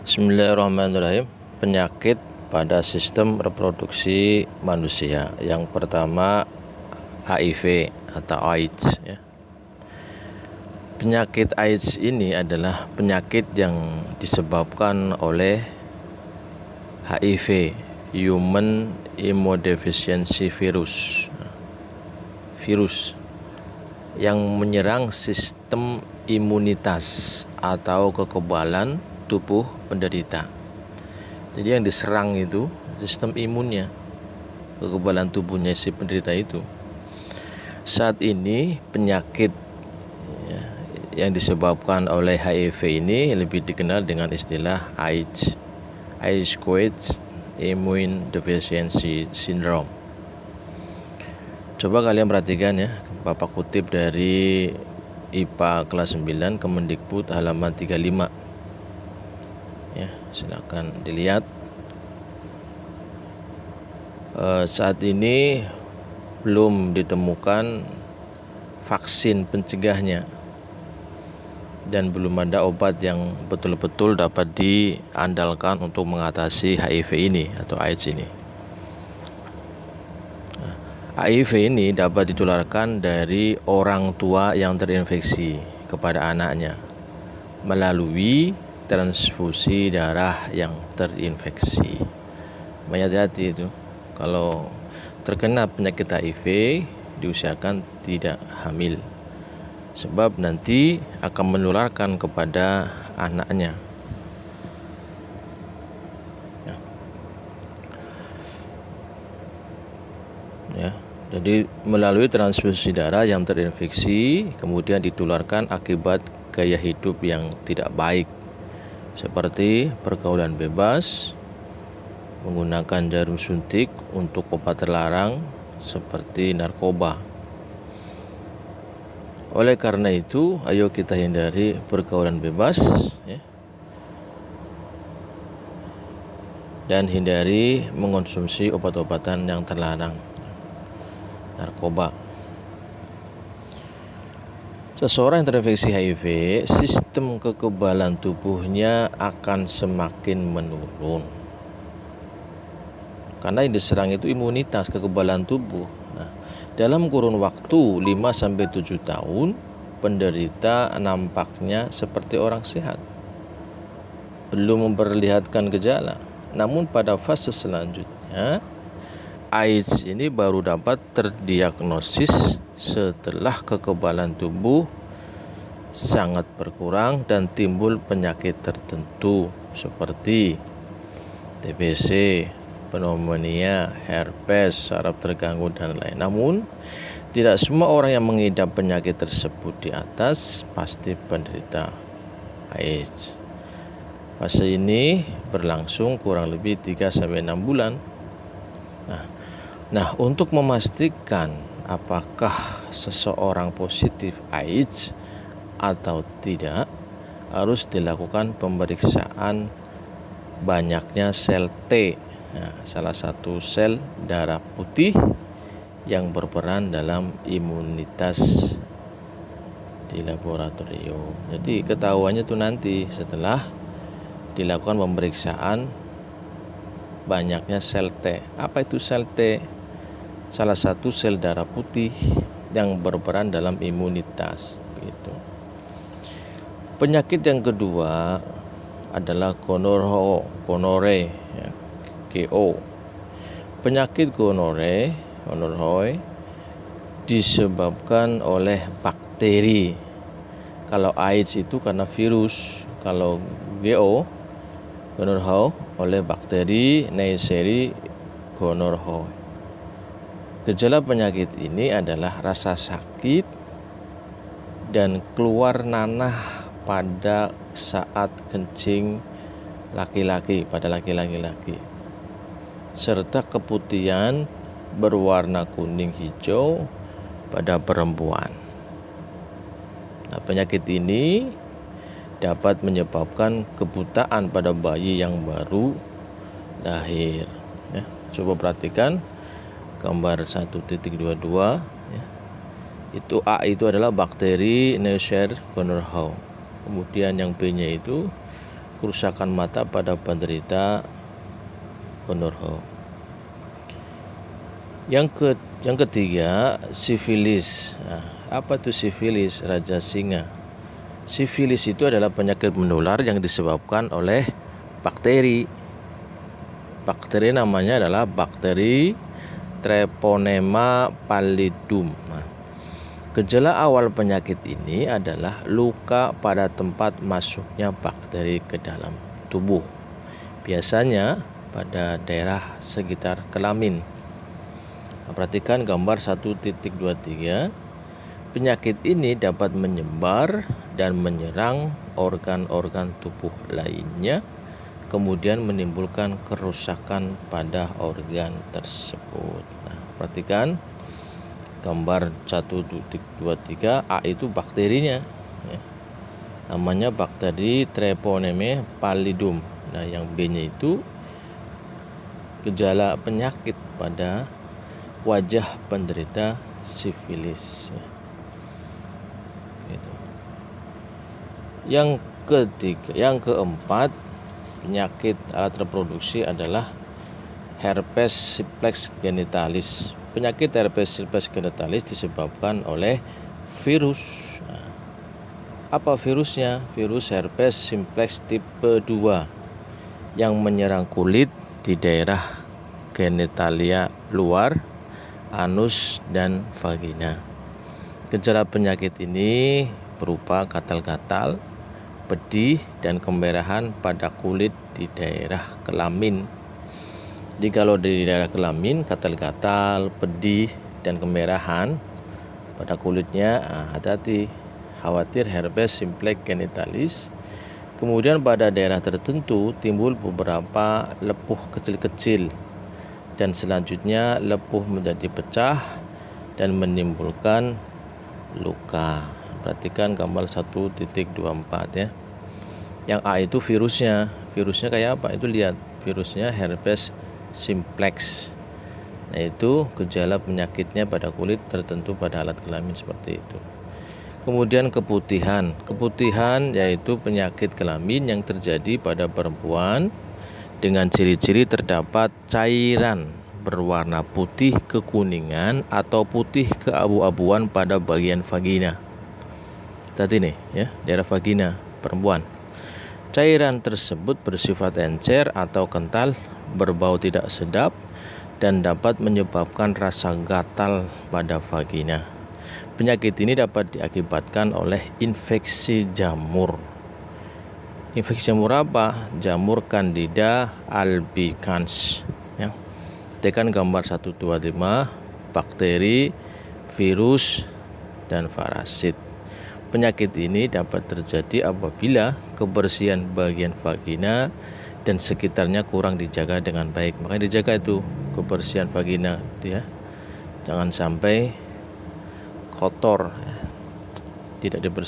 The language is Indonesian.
Bismillahirrahmanirrahim. Penyakit pada sistem reproduksi manusia. Yang pertama HIV atau AIDS ya. Penyakit AIDS ini adalah penyakit yang disebabkan oleh HIV, Human Immunodeficiency Virus. Virus yang menyerang sistem imunitas atau kekebalan tubuh penderita. Jadi yang diserang itu sistem imunnya, kekebalan tubuhnya si penderita itu. Saat ini penyakit yang disebabkan oleh HIV ini lebih dikenal dengan istilah AIDS, AIDS Immune Deficiency Syndrome. Coba kalian perhatikan ya, Bapak kutip dari IPA kelas 9 Kemendikbud halaman 35. Ya, silakan dilihat. Saat ini belum ditemukan vaksin pencegahnya dan belum ada obat yang betul-betul dapat diandalkan untuk mengatasi HIV ini atau AIDS ini. HIV ini dapat ditularkan dari orang tua yang terinfeksi kepada anaknya melalui transfusi darah yang terinfeksi. Hati-hati itu, kalau terkena penyakit HIV diusahakan tidak hamil, sebab nanti akan menularkan kepada anaknya. Ya, jadi melalui transfusi darah yang terinfeksi kemudian ditularkan akibat gaya hidup yang tidak baik, seperti pergaulan bebas, menggunakan jarum suntik untuk obat terlarang seperti narkoba. Oleh karena itu, ayo kita hindari pergaulan bebas ya, dan hindari mengonsumsi obat-obatan yang terlarang, narkoba. Seseorang yang terinfeksi HIV, sistem kekebalan tubuhnya akan semakin menurun. Karena yang diserang itu imunitas, kekebalan tubuh. Nah, dalam kurun waktu 5-7 tahun, penderita nampaknya seperti orang sehat, belum memperlihatkan gejala. Namun pada fase selanjutnya, AIDS ini baru dapat terdiagnosis setelah kekebalan tubuh sangat berkurang dan timbul penyakit tertentu seperti TBC, pneumonia, herpes, saraf terganggu dan lain. Namun tidak semua orang yang mengidap penyakit tersebut di atas pasti penderita AIDS. Fase ini berlangsung kurang lebih 3-6 bulan. Nah, untuk memastikan apakah seseorang positif AIDS atau tidak, harus dilakukan pemeriksaan banyaknya sel T. Nah, salah satu sel darah putih yang berperan dalam imunitas di laboratorium. Jadi ketahuannya itu nanti setelah dilakukan pemeriksaan banyaknya sel T. Apa itu sel T? Salah satu sel darah putih yang berperan dalam imunitas. Begitu. Penyakit yang kedua adalah gonore, ya, GO. Penyakit gonore disebabkan oleh bakteri. Kalau AIDS itu karena virus, kalau gonorrhea oleh bakteri Neisseria gonorrhoeae. Gejala penyakit ini adalah rasa sakit dan keluar nanah pada saat kencing pada laki-laki, serta keputihan berwarna kuning hijau pada perempuan. Nah, penyakit ini dapat menyebabkan kebutaan pada bayi yang baru lahir. Ya, coba perhatikan gambar 1.22 ya. Itu A itu adalah bakteri Neisseria gonorrhoeae. Kemudian yang B-nya itu kerusakan mata pada penderita gonorrhea. Yang ketiga, sifilis. Nah, apa itu sifilis? Raja singa. Sifilis itu adalah penyakit menular yang disebabkan oleh bakteri. Bakteri namanya adalah bakteri Treponema pallidum. Nah, gejala awal penyakit ini adalah luka pada tempat masuknya bakteri ke dalam tubuh. Biasanya pada daerah sekitar kelamin. Perhatikan gambar 1.23. Penyakit ini dapat menyebar dan menyerang organ-organ tubuh lainnya, kemudian menimbulkan kerusakan pada organ tersebut. Nah, perhatikan gambar 1.23. A itu bakterinya, ya. Namanya bakteri Treponema pallidum. Nah, yang B-nya itu gejala penyakit pada wajah penderita sifilis. Gitu. Yang keempat, penyakit alat reproduksi adalah herpes simplex genitalis. Penyakit herpes simplex genitalis disebabkan oleh virus. Nah, apa virusnya? Virus herpes simplex tipe 2 yang menyerang kulit di daerah genitalia luar, anus, dan vagina. Gejala penyakit ini berupa gatal-gatal, pedih, dan kemerahan pada kulit di daerah kelamin. Jadi kalau di daerah kelamin gatal-gatal, pedih, dan kemerahan pada kulitnya, hati-hati, khawatir herpes simplex genitalis. Kemudian pada daerah tertentu timbul beberapa lepuh kecil-kecil, dan selanjutnya lepuh menjadi pecah dan menimbulkan luka. Perhatikan gambar 1.24 ya. Yang A itu virusnya. Virusnya kayak apa? Itu lihat, virusnya herpes simplex. Nah, itu gejala penyakitnya pada kulit tertentu pada alat kelamin seperti itu. Kemudian keputihan. Keputihan yaitu penyakit kelamin yang terjadi pada perempuan dengan ciri-ciri terdapat cairan berwarna putih kekuningan atau putih keabu-abuan pada bagian vagina. Tadi nih ya, daerah vagina perempuan. Cairan tersebut bersifat encer atau kental, berbau tidak sedap, dan dapat menyebabkan rasa gatal pada vagina. Penyakit ini dapat diakibatkan oleh infeksi jamur. Infeksi jamur apa? Jamur Candida albicans. Ya. Tekan gambar 125, bakteri, virus, dan parasit. Penyakit ini dapat terjadi apabila kebersihan bagian vagina dan sekitarnya kurang dijaga dengan baik. Makanya dijaga itu kebersihan vagina, ya. Jangan sampai kotor, ya. Tidak dibersihkan.